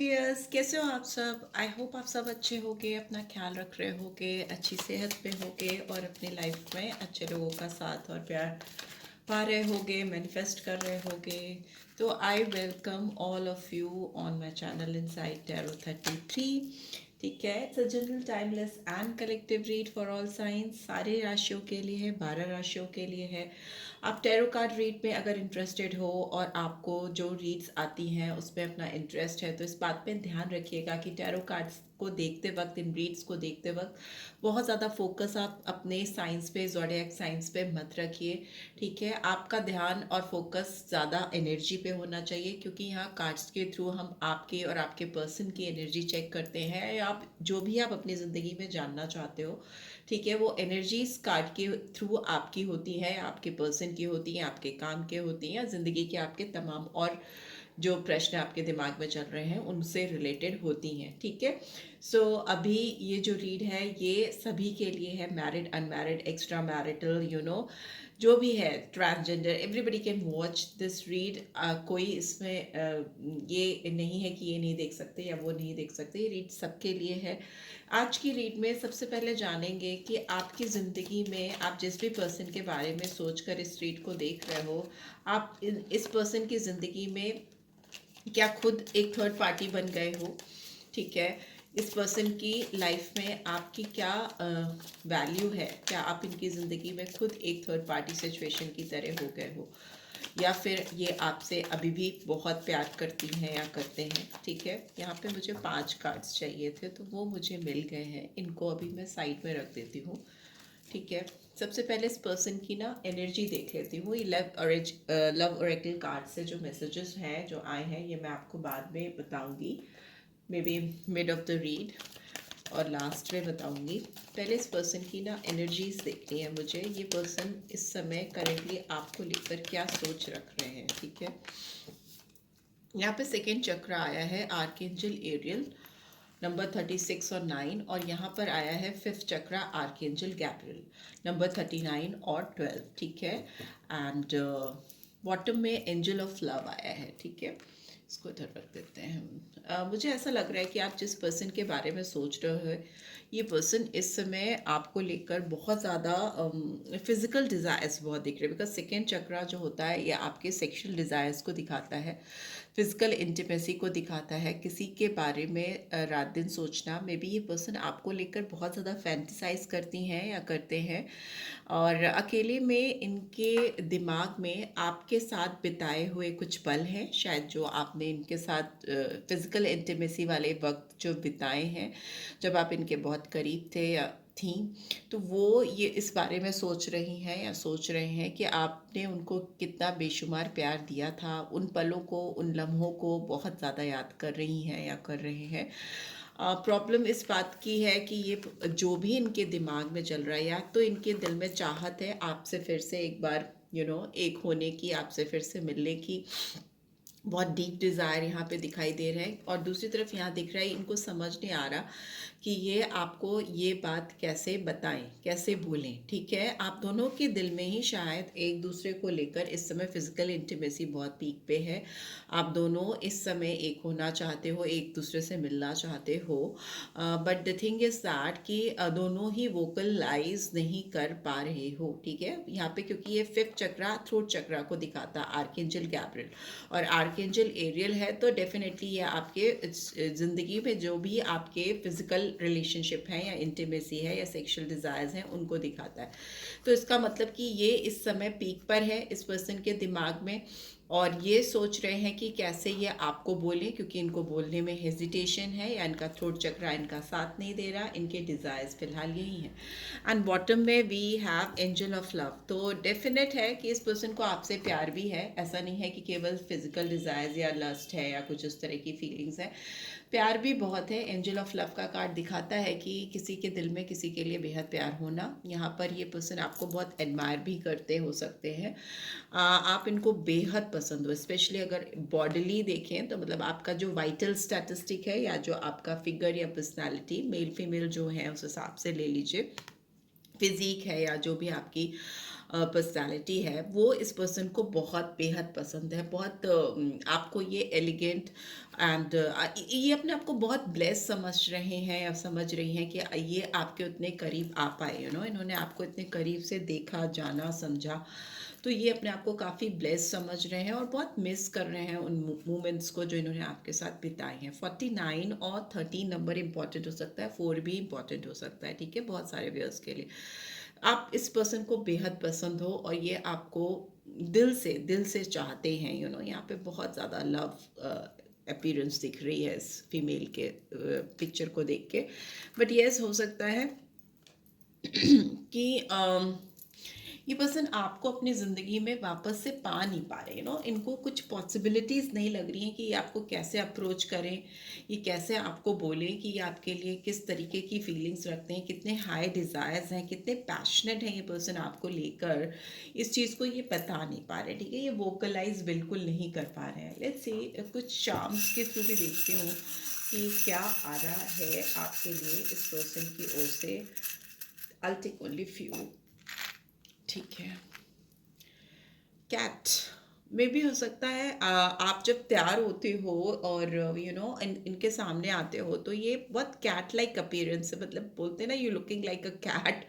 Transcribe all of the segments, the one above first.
Yes, कैसे हो आप सब? आई होप आप सब अच्छे होगे, अपना ख्याल रख रहे होगे, अच्छी सेहत पे होगे और अपनी लाइफ में अच्छे लोगों का साथ और प्यार पा रहे होगे, मैनिफेस्ट कर रहे होगे। तो I welcome all of you on my channel inside tarot 33। ठीक है, it's a general timeless and collective read for all science. सारे राशियों के लिए है, 12 राशियों के लिए है। आप टैरो कार्ड रीड में अगर इंटरेस्टेड हो और आपको जो रीड्स आती हैं उसमें अपना इंटरेस्ट है, तो इस बात पे ध्यान रखिएगा कि टैरो कार्ड्स को देखते वक्त, इन रीड्स को देखते वक्त बहुत ज़्यादा फोकस आप अपने साइंस पे, ज़ोडिएक साइंस पे मत रखिए। ठीक है, आपका ध्यान और फोकस ज़्यादा एनर्जी पे होना चाहिए, क्योंकि यहाँ कार्ड्स के थ्रू हम आपके और आपके पर्सन की एनर्जी चेक करते हैं, या आप जो भी आप अपनी ज़िंदगी में जानना चाहते हो। ठीक है, वो एनर्जीज कार्ड के थ्रू आपकी होती है, आपके पर्सन की होती हैं, आपके काम के होती हैं, या ज़िंदगी के आपके तमाम और जो प्रश्न आपके दिमाग में चल रहे हैं उनसे रिलेटेड होती हैं। ठीक है, सो अभी ये जो रीड है ये सभी के लिए है, मैरिड, अनमैरिड, एक्स्ट्रा मैरिटल, जो भी है, transgender, everybody can watch this read. कोई इसमें ये नहीं है कि ये नहीं देख सकते या वो नहीं देख सकते, ये रीड सबके लिए है। आज की रीड में सबसे पहले जानेंगे कि आपकी ज़िंदगी में आप जिस भी पर्सन के बारे में सोचकर इस रीड को देख रहे हो, आप इस पर्सन की ज़िंदगी में क्या खुद एक थर्ड पार्टी बन गए हो। ठीक है, इस पर्सन की लाइफ में आपकी क्या वैल्यू है, क्या आप इनकी ज़िंदगी में खुद एक थर्ड पार्टी सिचुएशन की तरह हो गए हो, या फिर ये आपसे अभी भी बहुत प्यार करती हैं या करते हैं। ठीक है, यहाँ पे मुझे 5 कार्ड्स चाहिए थे, तो वो मुझे मिल गए हैं, इनको अभी मैं साइड में रख देती हूँ। ठीक है, सबसे पहले इस पर्सन की ना एनर्जी देख लेती हूँ। ये लव ओरेकल कार्ड से जो मैसेजेस हैं जो आए हैं, ये मैं आपको बाद में बताऊंगी, may be mid of the read और लास्ट में बताऊंगी। पहले इस पर्सन की ना एनर्जीज देखनी है मुझे। ये पर्सन इस समय करेंटली आपको लेकर क्या सोच रख रहे हैं। ठीक है, यहाँ पे सेकेंड चक्र आया है आर्कएंजल एरियल, नंबर 36 और 9, और यहाँ पर आया है फिफ्थ चक्र आर्कएंजल गैब्रियल, नंबर 39 और 12। ठीक है, एंड बॉटम में एंजल ऑफ लव आया है। ठीक है, इसको इधर रख देते हैं हम। मुझे ऐसा लग रहा है कि आप जिस पर्सन के बारे में सोच रहे हो, ये पर्सन इस समय आपको लेकर बहुत ज़्यादा फिजिकल डिज़ायर्स बहुत दिख रहे हैं, बिकॉज सेकेंड चक्रा जो होता है ये आपके सेक्शुअल डिज़ायर्स को दिखाता है, फिजिकल इंटीमेसी को दिखाता है, किसी के बारे में रात दिन सोचना। मे बी ये पर्सन आपको लेकर बहुत ज़्यादा फैंटिसाइज करती हैं या करते हैं, और अकेले में इनके दिमाग में आपके साथ बिताए हुए कुछ पल हैं शायद, जो आपने इनके साथ फिजिकल इंटीमेसी वाले वक्त जो बिताए हैं, जब आप इनके बहुत करीब थे या थी, तो वो ये इस बारे में सोच रही हैं या सोच रहे हैं कि आपने उनको कितना बेशुमार प्यार दिया था। उन पलों को, उन लम्हों को बहुत ज़्यादा याद कर रही हैं या कर रहे हैं। प्रॉब्लम इस बात की है कि ये जो भी इनके दिमाग में चल रहा है, या तो इनके दिल में चाहत है आपसे फिर से एक बार एक होने की, आपसे फिर से मिलने की, बहुत डीप डिज़ायर यहाँ पे दिखाई दे रहा है। और दूसरी तरफ यहाँ दिख रहा है इनको समझ नहीं आ रहा कि ये आपको ये बात कैसे बताएं, कैसे बोलें। ठीक है, आप दोनों के दिल में ही शायद एक दूसरे को लेकर इस समय फिजिकल इंटीमेसी बहुत पीक पे है। आप दोनों इस समय एक होना चाहते हो, एक दूसरे से मिलना चाहते हो, but the thing is that कि दोनों ही वोकलाइज नहीं कर पा रहे हो। ठीक है, यहाँ पे क्योंकि ये फिफ्थ चक्रा थ्रोट चक्रा को दिखाता आर्कएंजल गैब्रियल और आर्कएंजल एरियल है, तो डेफिनेटली ये आपके ज़िंदगी में जो भी आपके फिजिकल रिलेशनशिप हैं या इंटीमेसी है या सेक्सुअल डिज़ायर्स हैं उनको दिखाता है। तो इसका मतलब कि ये इस समय पीक पर है इस पर्सन के दिमाग में, और ये सोच रहे हैं कि कैसे ये आपको बोलें, क्योंकि इनको बोलने में हेजिटेशन है, या इनका थ्रोट चक्रा इनका साथ नहीं दे रहा, इनके डिज़ायर्स फिलहाल यही हैं। एंड बॉटम में we have angel of love. तो डेफिनेट है कि इस पर्सन को आपसे प्यार भी है, ऐसा नहीं है कि केवल फिजिकल डिज़ायर्स या लस्ट है या कुछ उस तरह की फीलिंग्स है, प्यार भी बहुत है। एंजल ऑफ लव का कार्ड दिखाता है कि किसी के दिल में किसी के लिए बेहद प्यार होना। यहाँ पर ये पर्सन आपको बहुत एडमायर भी करते हो सकते हैं, आप इनको बेहद पसंद हो, स्पेशली अगर बॉडीली देखें तो, मतलब आपका जो वाइटल स्टैटिस्टिक है या जो आपका फिगर या पर्सनालिटी, मेल फीमेल जो है उस हिसाब से ले लीजिए, फिजिक है या जो भी आपकी पर्सनालिटी है वो इस पर्सन को बहुत बेहद पसंद है। बहुत आपको ये एलिगेंट एंड ये अपने आप को बहुत ब्लेस समझ रहे हैं या समझ रही हैं कि ये आपके उतने करीब आ पाए, इन्होंने आपको इतने करीब से देखा, जाना, समझा। तो ये अपने आप को काफ़ी ब्लेस समझ रहे हैं और बहुत मिस कर रहे हैं उन मोमेंट्स को जो इन्होंने आपके साथ बिताए हैं। 49 और 13 नंबर इंपॉर्टेंट हो सकता है, 4 भी इंपॉर्टेंट हो सकता है, ठीक है, बहुत सारे व्यूअर्स के लिए। आप इस पर्सन को बेहद पसंद हो और ये आपको दिल से चाहते हैं, यहाँ पे बहुत ज़्यादा लव अपीयरेंस दिख रही है इस फीमेल के पिक्चर को देख के। बट यस, हो सकता है कि ये पर्सन आपको अपनी ज़िंदगी में वापस से पा नहीं पा रहे, इनको कुछ पॉसिबिलिटीज़ नहीं लग रही हैं कि ये आपको कैसे अप्रोच करें, ये कैसे आपको बोलें कि ये आपके लिए किस तरीके की फीलिंग्स रखते हैं, कितने हाई डिज़ायर्स हैं, कितने पैशनेट हैं ये पर्सन आपको लेकर। इस चीज़ को ये बता नहीं पा रहे, ठीक है, ये वोकलाइज बिल्कुल नहीं कर पा रहे हैं। लेट्स सी, कुछ शाम्स के थ्रू भी देखती हूँ कि क्या आ रहा है आपके लिए इस पर्सन की ओर से। I'll take only few, ठीक है। कैट में भी हो सकता है आप जब तैयार होते हो और इनके सामने आते हो तो ये बहुत कैट लाइक अपीयरेंस है, मतलब बोलते हैं ना, you looking like a cat.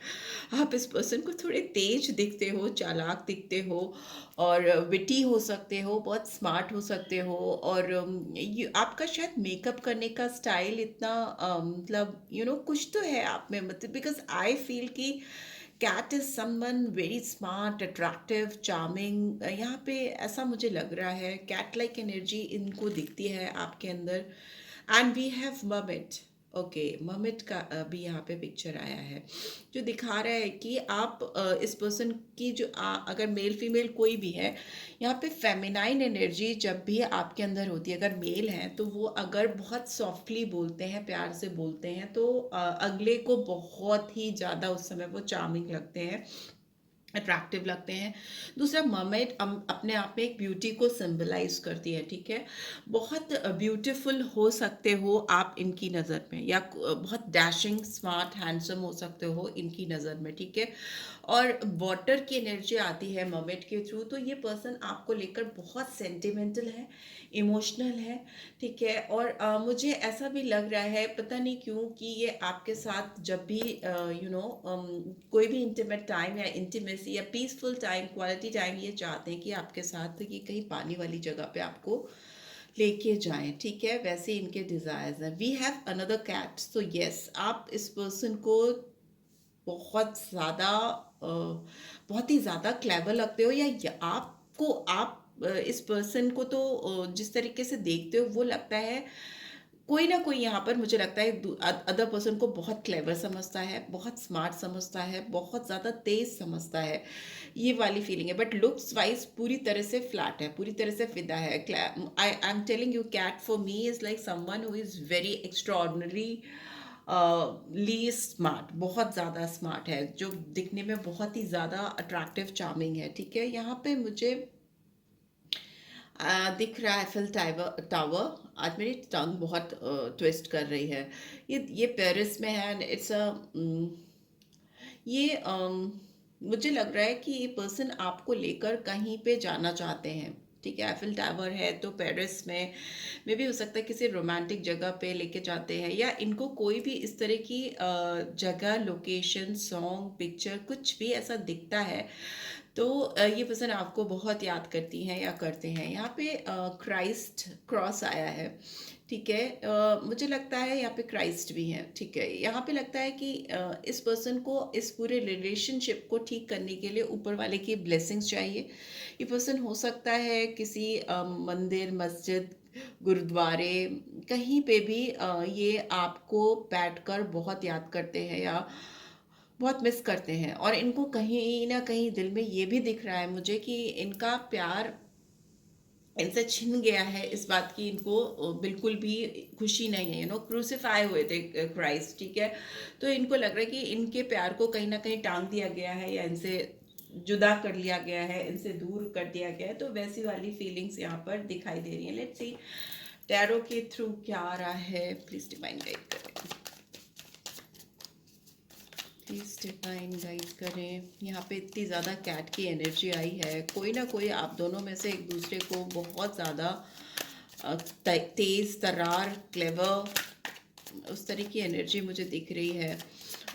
आप इस पर्सन को थोड़े तेज दिखते हो, चालाक दिखते हो और विटी हो सकते हो, बहुत स्मार्ट हो सकते हो। और आपका शायद मेकअप करने का स्टाइल इतना मतलब कुछ तो है आप में, मतलब बिकॉज आई फील कि cat is someone very smart, attractive, charming. यहाँ पे ऐसा मुझे लग रहा है, कैट लाइक एनर्जी इनको दिखती है आपके अंदर। एंड वी हैव ममिट। ओके, ममिट का भी यहाँ पे पिक्चर आया है जो दिखा रहा है कि आप इस पर्सन की जो अगर मेल फीमेल कोई भी है, यहाँ पे फेमिनाइन एनर्जी जब भी आपके अंदर होती है, अगर मेल हैं तो वो अगर बहुत सॉफ्टली बोलते हैं, प्यार से बोलते हैं, तो अगले को बहुत ही ज़्यादा उस समय वो चार्मिंग लगते हैं, अट्रैक्टिव लगते हैं। दूसरा, मर्मेड अपने आप में एक ब्यूटी को सिंबलाइज करती है, ठीक है। बहुत ब्यूटीफुल हो सकते हो आप इनकी नज़र में, या बहुत डैशिंग, स्मार्ट, हैंडसम हो सकते हो इनकी नज़र में, ठीक है। और वाटर की एनर्जी आती है मर्मेड के थ्रू, तो ये पर्सन आपको लेकर बहुत सेंटिमेंटल है, इमोशनल है, ठीक है। और मुझे ऐसा भी लग रहा है, पता नहीं क्यों, कि ये आपके साथ जब भी कोई भी इंटीमेट टाइम या इंटीमेसी या पीसफुल टाइम, क्वालिटी टाइम ये चाहते हैं कि आपके साथ ये कहीं पानी वाली जगह पे आपको लेके जाएं, ठीक है। वैसे इनके डिज़ायर्स हैं। We have another cat, so yes, आप इस पर्सन को बहुत ज़्यादा बहुत ही ज़्यादा क्लेवर लगते हो, या आपको आप इस पर्सन को तो जिस तरीके से देखते हो वो लगता है कोई ना कोई यहाँ पर, मुझे लगता है अदर पर्सन को बहुत क्लेवर समझता है, बहुत स्मार्ट समझता है, बहुत ज़्यादा तेज समझता है, ये वाली फीलिंग है। बट लुक्स वाइज पूरी तरह से फ्लैट है, पूरी तरह से फिदा है। I am telling you, cat for me is like someone who is very extraordinarily smart, बहुत ज़्यादा स्मार्ट है, जो दिखने में बहुत ही ज़्यादा अट्रैक्टिव, चार्मिंग है, ठीक है। यहाँ पे मुझे दिख रहा है एफिल टावर टावर। आज मेरी टंग बहुत ट्विस्ट कर रही है। ये पेरिस में है एंड इट्स अ ये मुझे लग रहा है कि ये पर्सन आपको लेकर कहीं पे जाना चाहते हैं, ठीक है। एफिल टावर है तो पेरिस में भी हो सकता है किसी रोमांटिक जगह पे लेके जाते हैं, या इनको कोई भी इस तरह की जगह, लोकेशन, सॉन्ग, पिक्चर, कुछ भी ऐसा दिखता है तो ये पर्सन आपको बहुत याद करती हैं या करते हैं। यहाँ पे क्राइस्ट क्रॉस आया है, ठीक है। मुझे लगता है यहाँ पे क्राइस्ट भी है, ठीक है। यहाँ पे लगता है कि इस पर्सन को इस पूरे रिलेशनशिप को ठीक करने के लिए ऊपर वाले की ब्लेसिंग्स चाहिए। ये पर्सन हो सकता है किसी मंदिर, मस्जिद, गुरुद्वारे, कहीं पे भी ये आपको बैठकर बहुत याद करते हैं या बहुत मिस करते हैं। और इनको कहीं ना कहीं दिल में ये भी दिख रहा है मुझे कि इनका प्यार इनसे छिन गया है, इस बात की इनको बिल्कुल भी खुशी नहीं है। क्रूसिफाई हुए थे क्राइस्ट, ठीक है। तो इनको लग रहा है कि इनके प्यार को कहीं ना कहीं टांग दिया गया है, या इनसे जुदा कर लिया गया है, इनसे दूर कर दिया गया है। तो वैसी वाली फीलिंग्स यहाँ पर दिखाई दे रही हैं। लेट्स सी टैरो के थ्रू क्या आ रहा है, प्लीज डिवाइन गाइड करें। प्लीज डिवाइन गाइड करें। यहाँ पे इतनी ज़्यादा कैट की एनर्जी आई है, कोई ना कोई आप दोनों में से एक दूसरे को बहुत ज़्यादा तेज तर्रार, क्लेवर, उस तरह की एनर्जी मुझे दिख रही है।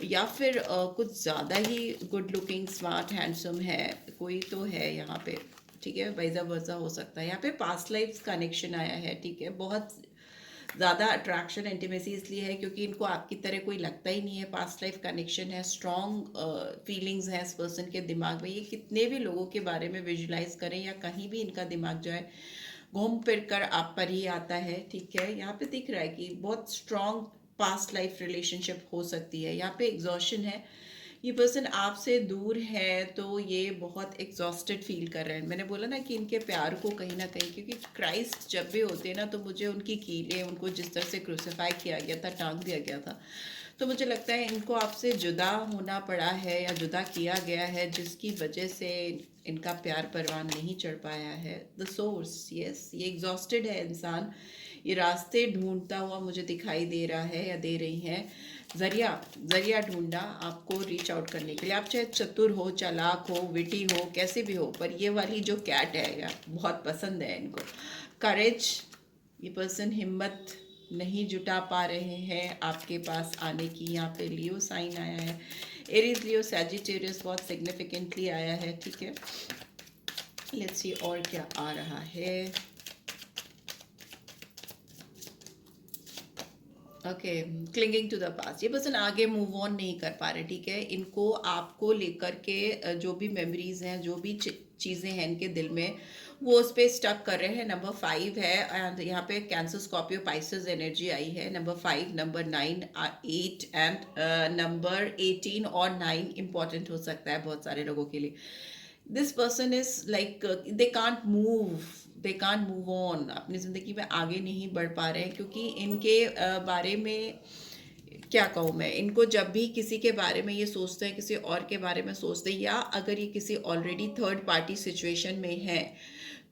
या फिर कुछ ज़्यादा ही गुड लुकिंग, स्मार्ट, हैंडसम है, कोई तो है यहाँ पे, ठीक है। वैसा वैसा हो सकता है। यहाँ पे पास्ट लाइफ कनेक्शन आया है, ठीक है। बहुत ज़्यादा अट्रैक्शन, इंटीमेसी इसलिए है क्योंकि इनको आपकी तरह कोई लगता ही नहीं है। पास्ट लाइफ कनेक्शन है, स्ट्रॉन्ग फीलिंग्स हैं इस पर्सन के दिमाग में। ये कितने भी लोगों के बारे में विजुलाइज करें या कहीं भी इनका दिमाग जो है घूम फिर कर आप पर ही आता है, ठीक है। यहाँ पे दिख रहा है कि बहुत स्ट्रॉन्ग पास्ट लाइफ रिलेशनशिप हो सकती है। यहाँ पे एग्जॉशन है, ये पर्सन आपसे दूर है तो ये बहुत एग्जॉस्टेड फील कर रहे हैं। मैंने बोला ना कि इनके प्यार को कहीं ना कहीं, क्योंकि क्राइस्ट जब भी होते हैं ना तो मुझे उनकी कीलें, उनको जिस तरह से क्रूसिफाई किया गया था, टांग दिया गया था, तो मुझे लगता है इनको आपसे जुदा होना पड़ा है या जुदा किया गया है, जिसकी वजह से इनका प्यार परवान नहीं चढ़ पाया है। द सोर्स, यस, ये एग्जॉस्टेड है इंसान, ये रास्ते ढूंढता हुआ मुझे दिखाई दे रहा है या दे रही है। जरिया जरिया ढूंढा आपको रीच आउट करने के लिए। आप चाहे चतुर हो, चालाक हो, विटी हो, कैसे भी हो, पर ये वाली जो कैट है या बहुत पसंद है इनको। करेज, ये पर्सन हिम्मत नहीं जुटा पा रहे हैं आपके पास आने की। यहाँ पे लियो साइन आया है, एरीज, लियो, सैजिटेरियस बहुत सिग्निफिकेंटली आया है, ठीक है। लेट्स सी और क्या आ रहा है। Okay, clinging to the past, ये पर्सन आगे मूव ऑन नहीं कर पा रहे, ठीक है। इनको आपको लेकर के जो भी मेमोरीज हैं, जो भी चीज़ें हैं इनके दिल में, वो उस पर स्टक कर रहे हैं। नंबर 5 है एंड यहाँ पे कैंसर, स्कॉर्पियो, पाइसेस एनर्जी आई है। नंबर 5, नंबर 9, 8 एंड नंबर 18 और 9 इंपॉर्टेंट हो सकता है बहुत सारे लोगों के लिए। This person is like they can't move on, अपनी ज़िंदगी में आगे नहीं बढ़ पा रहे हैं, क्योंकि इनके बारे में क्या कहूँ मैं, इनको जब भी किसी के बारे में ये सोचते हैं, किसी और के बारे में सोचते हैं, या अगर ये किसी ऑलरेडी थर्ड पार्टी सिचुएशन में है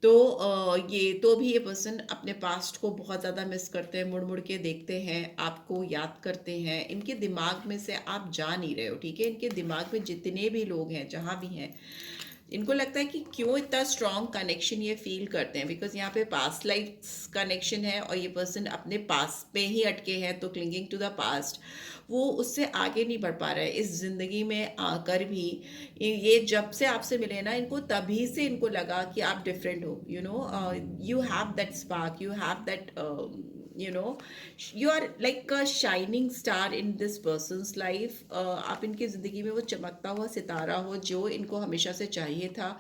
तो ये तो भी ये पर्सन अपने पास्ट को बहुत ज़्यादा मिस करते हैं, मुड़ मुड़ के देखते हैं, आपको याद करते हैं। इनके दिमाग में से आप जा नहीं रहे हो, ठीक है। इनके दिमाग में जितने भी लोग हैं, जहाँ भी हैं, इनको लगता है कि क्यों इतना स्ट्रॉन्ग कनेक्शन ये फील करते हैं, बिकॉज यहाँ पे पास्ट लाइफ कनेक्शन है और ये पर्सन अपने पास पे ही अटके हैं, तो क्लिंगिंग टू द पास्ट, वो उससे आगे नहीं बढ़ पा रहा है इस ज़िंदगी में आकर भी। ये जब से आपसे मिले ना, इनको तभी से इनको लगा कि आप डिफरेंट हो, you know, you have that spark, you have that, you know, you are like a shining star in this person's life. आप इनकी ज़िंदगी में वो चमकता हुआ सितारा हो जो इनको हमेशा से चाहिए था,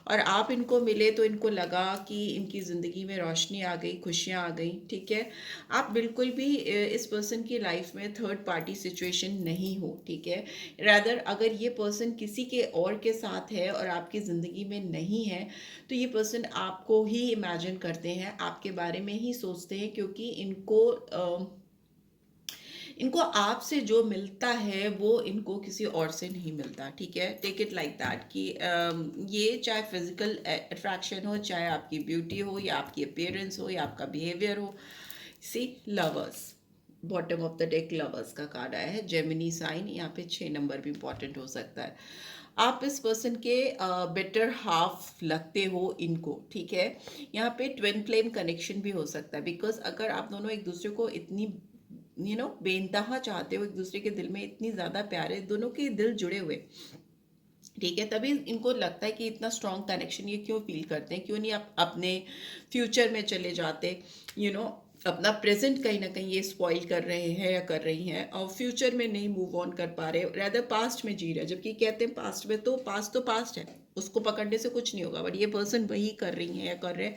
और आप इनको मिले तो इनको लगा कि इनकी ज़िंदगी में रोशनी आ गई, खुशियाँ आ गई, ठीक है। आप बिल्कुल भी इस पर्सन की लाइफ में थर्ड पार्टी सिचुएशन नहीं हो, ठीक है। रादर अगर ये पर्सन किसी के और के साथ है और आपकी ज़िंदगी में नहीं है, तो ये पर्सन आपको ही इमेजिन करते हैं, आपके बारे में ही सोचते हैं, क्योंकि इनको आपसे जो मिलता है वो इनको किसी और से नहीं मिलता, ठीक है। टेक इट लाइक दैट कि ये चाहे फिजिकल अट्रैक्शन हो, चाहे आपकी ब्यूटी हो, या आपकी अपीयरेंस हो, या आपका बिहेवियर हो। See, lovers, bottom of the deck lovers का कार्ड आया है, जेमिनी साइन। यहाँ पे 6 नंबर भी इंपॉर्टेंट हो सकता है। आप इस पर्सन के बेटर हाफ लगते हो इनको, ठीक है। यहाँ पे ट्विन फ्लेम कनेक्शन भी हो सकता है, बिकॉज अगर आप दोनों एक दूसरे को इतनी बेनतहा चाहते हो, एक दूसरे के दिल में इतनी ज़्यादा प्यार है, दोनों के दिल जुड़े हुए, ठीक है, तभी इनको लगता है कि इतना स्ट्रॉन्ग कनेक्शन ये क्यों फील करते हैं। क्यों नहीं आप अपने फ्यूचर में चले जाते, अपना प्रेजेंट कहीं ना कहीं ये स्पॉइल कर रहे हैं या कर रही हैं, और फ्यूचर में नहीं मूव ऑन कर पा रहे, रैदर पास्ट में जी रहे हैं। जबकि कहते हैं पास्ट में तो पास्ट है, उसको पकड़ने से कुछ नहीं होगा, बट ये पर्सन वही कर रही हैं या कर रहे हैं,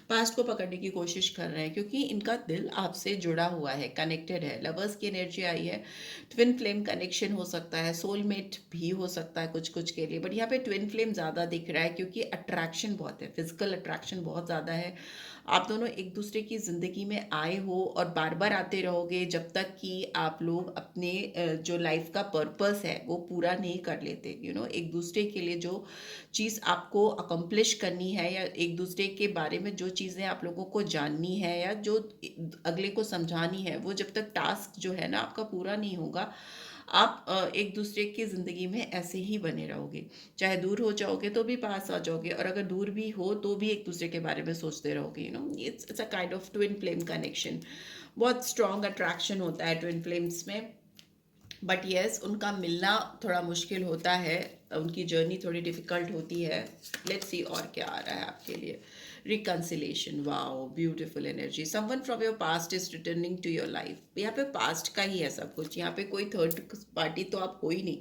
पास्ट को पकड़ने की कोशिश कर रहे हैं, क्योंकि इनका दिल आपसे जुड़ा हुआ है, कनेक्टेड है। लवर्स की एनर्जी आई है, ट्विन फ्लेम कनेक्शन हो सकता है, सोलमेट भी हो सकता है कुछ कुछ के लिए, बट यहाँ पे ट्विन फ्लेम ज़्यादा दिख रहा है, क्योंकि अट्रैक्शन बहुत है, फिजिकल अट्रैक्शन बहुत ज़्यादा है। आप दोनों एक दूसरे की ज़िंदगी में आए हो और बार बार आते रहोगे, जब तक कि आप लोग अपने जो लाइफ का पर्पस है वो पूरा नहीं कर लेते। एक दूसरे के लिए जो चीज़ आपको अकम्प्लिश करनी है, या एक दूसरे के बारे में जो चीज़ें आप लोगों को जाननी है, या जो अगले को समझानी है, वो जब तक टास्क जो है ना आपका पूरा नहीं होगा, आप एक दूसरे की ज़िंदगी में ऐसे ही बने रहोगे, चाहे दूर हो जाओगे तो भी पास आ जाओगे, और अगर दूर भी हो तो भी एक दूसरे के बारे में सोचते रहोगे। It's a kind of twin flame connection. बहुत स्ट्रॉन्ग अट्रैक्शन होता है ट्विन फ्लेम्स में। बट यस, उनका मिलना थोड़ा मुश्किल होता है, उनकी जर्नी थोड़ी डिफ़िकल्ट होती है। लेट्स सी और क्या आ रहा है आपके लिए। Reconciliation, wow, beautiful energy. Someone from your past is returning to your life. यहाँ पे पास्ट का ही है सब कुछ, यहाँ पे कोई थर्ड पार्टी तो आप हो ही नहीं।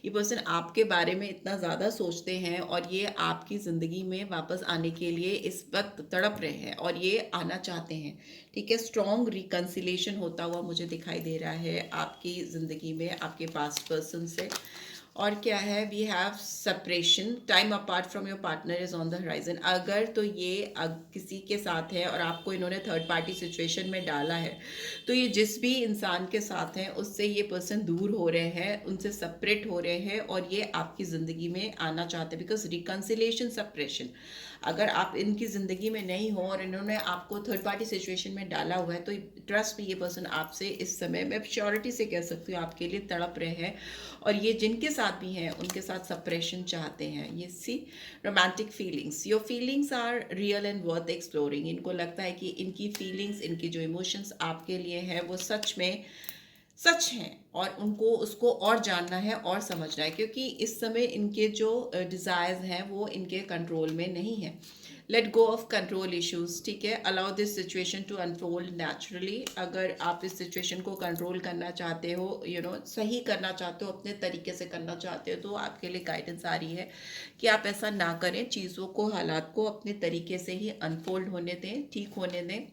ये पर्सन आपके बारे में इतना ज़्यादा सोचते हैं और ये आपकी ज़िंदगी में वापस आने के लिए इस वक्त तड़प रहे हैं और ये आना चाहते हैं। ठीक है, स्ट्रॉन्ग रिकन्सिलेशन होता हुआ मुझे दिखाई दे रहा है आपकी ज़िंदगी में आपके पास्ट पर्सन से। और क्या है, we have separation, time apart from your partner is on the horizon. अगर तो ये किसी के साथ है और आपको इन्होंने थर्ड पार्टी सिचुएशन में डाला है, तो ये जिस भी इंसान के साथ हैं उससे ये पर्सन दूर हो रहे हैं, उनसे सेपरेट हो रहे हैं और ये आपकी ज़िंदगी में आना चाहते हैं। बिकॉज रिकन्सिलेशन, सेपरेशन, अगर आप इनकी ज़िंदगी में नहीं हो और इन्होंने आपको थर्ड पार्टी सिचुएशन में डाला हुआ है, तो ट्रस्ट में ये पर्सन आपसे इस समय, मैं श्योरिटी से कह सकती हूँ, आपके लिए तड़प रहे हैं। और ये जिनके साथ भी हैं उनके साथ सेपरेशन चाहते हैं। ये see romantic feelings, your feelings are real and worth exploring. इनको लगता है कि इनकी फीलिंग्स, इनकी जो इमोशंस आपके लिए हैं वो सच में सच हैं और उनको उसको और जानना है और समझना है, क्योंकि इस समय इनके जो डिज़ायर्स हैं वो इनके कंट्रोल में नहीं है। Let go of control issues. ठीक है, allow this situation to unfold naturally. अगर आप इस सिचुएशन को कंट्रोल करना चाहते हो, सही करना चाहते हो, अपने तरीके से करना चाहते हो, तो आपके लिए गाइडेंस आ रही है कि आप ऐसा ना करें। चीज़ों को, हालात को अपने तरीके से ही अनफोल्ड होने दें, ठीक होने दें।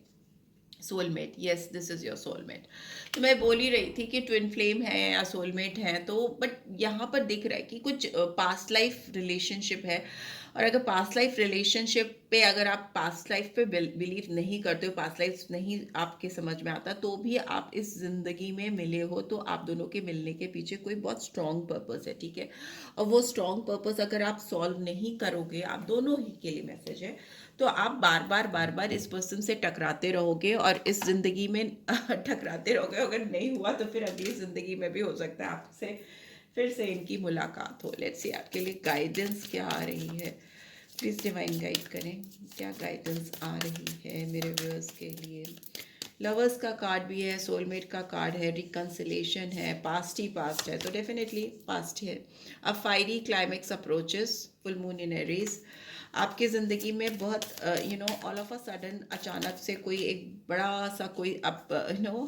Soulmate, yes, this is your soulmate. तो मैं बोल ही रही थी कि ट्विन फ्लेम है या सोलमेट है, तो बट यहाँ पर दिख रहा है कि कुछ पास्ट लाइफ रिलेशनशिप है। और अगर पास्ट लाइफ रिलेशनशिप पे, अगर आप पास्ट लाइफ पे बिलीव नहीं करते हो, पास्ट लाइफ नहीं आपके समझ में आता, तो भी आप इस ज़िंदगी में मिले हो, तो आप दोनों के मिलने के पीछे कोई बहुत स्ट्रॉन्ग पर्पस है। ठीक है, और वो स्ट्रॉन्ग पर्पस अगर आप सॉल्व नहीं करोगे, आप दोनों ही के लिए मैसेज है, तो आप बार बार बार बार इस पर्सन से टकराते रहोगे और इस ज़िंदगी में टकराते रहोगे। अगर नहीं हुआ तो फिर अगली ज़िंदगी में भी हो सकता है आपसे फिर से इनकी मुलाकात हो। लेट्स सी आपके लिए गाइडेंस क्या आ रही है। प्लीज़ डिवाइन गाइड करें, क्या गाइडेंस आ रही है मेरे व्यूअर्स के लिए। लवर्स का कार्ड भी है, सोलमेट का कार्ड है, रिकन्सिलेशन है, पास्ट ही पास्ट है, तो डेफिनेटली पास्ट है। अब fiery climax approaches, full moon in Aries. आपकी ज़िंदगी में बहुत ऑल ऑफ अ सडन अचानक से कोई एक बड़ा सा कोई अब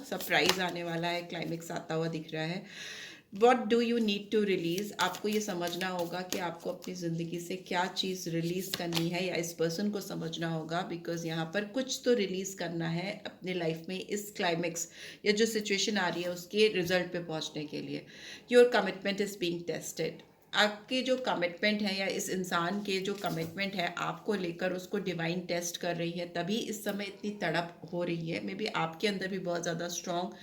सरप्राइज आने वाला है, क्लाइमेक्स आता हुआ दिख रहा है। What do you need to release, आपको ये समझना होगा कि आपको अपनी ज़िंदगी से क्या चीज़ रिलीज़ करनी है, या इस पर्सन को समझना होगा, बिकॉज यहाँ पर कुछ तो रिलीज़ करना है अपने लाइफ में इस क्लाइमेक्स या जो सिचुएशन आ रही है उसके रिजल्ट पे पहुँचने के लिए। Your commitment is being tested. आपके जो कमिटमेंट है या इस इंसान के जो कमिटमेंट है आपको लेकर, उसको डिवाइन टेस्ट कर रही है, तभी इस समय इतनी तड़प हो रही है। मे बी आपके अंदर भी बहुत ज़्यादा स्ट्रॉन्ग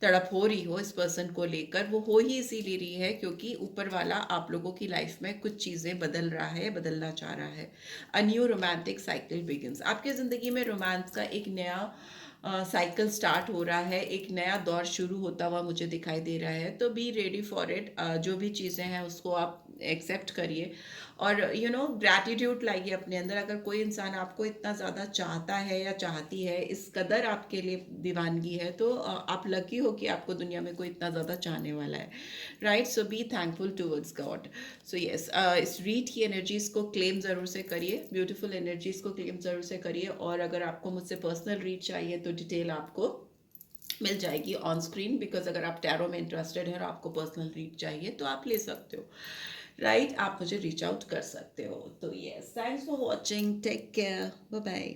तड़प हो रही हो इस पर्सन को लेकर। वो हो ही इसीलिए रही है क्योंकि ऊपर वाला आप लोगों की लाइफ में कुछ चीज़ें बदल रहा है, बदलना चाह रहा है। A new romantic cycle begins. आपकी ज़िंदगी में रोमांस का एक नया साइकिल स्टार्ट हो रहा है, एक नया दौर शुरू होता हुआ मुझे दिखाई दे रहा है। तो बी रेडी फॉर इट। जो भी चीज़ें हैं उसको आप एक्सेप्ट करिए और ग्रैटिट्यूड लाइए अपने अंदर। अगर कोई इंसान आपको इतना ज़्यादा चाहता है या चाहती है, इस कदर आपके लिए दीवानगी है, तो आप लकी हो कि आपको दुनिया में कोई इतना ज़्यादा चाहने वाला है। Right, so be thankful towards God. So yes, इस रीड की एनर्जीज़ को क्लेम ज़रूर से करिए, ब्यूटीफुल एनर्जीज़ को क्लेम ज़रूर से करिए। और अगर आपको मुझसे पर्सनल रीड चाहिए तो डिटेल आपको मिल जाएगी ऑन स्क्रीन, बिकॉज अगर आप टैरो में इंटरेस्टेड हैं और आपको पर्सनल रीड चाहिए तो आप ले सकते हो। राइट, आप मुझे रीच आउट कर सकते हो। तो yes, thanks for watching, take care, bye bye.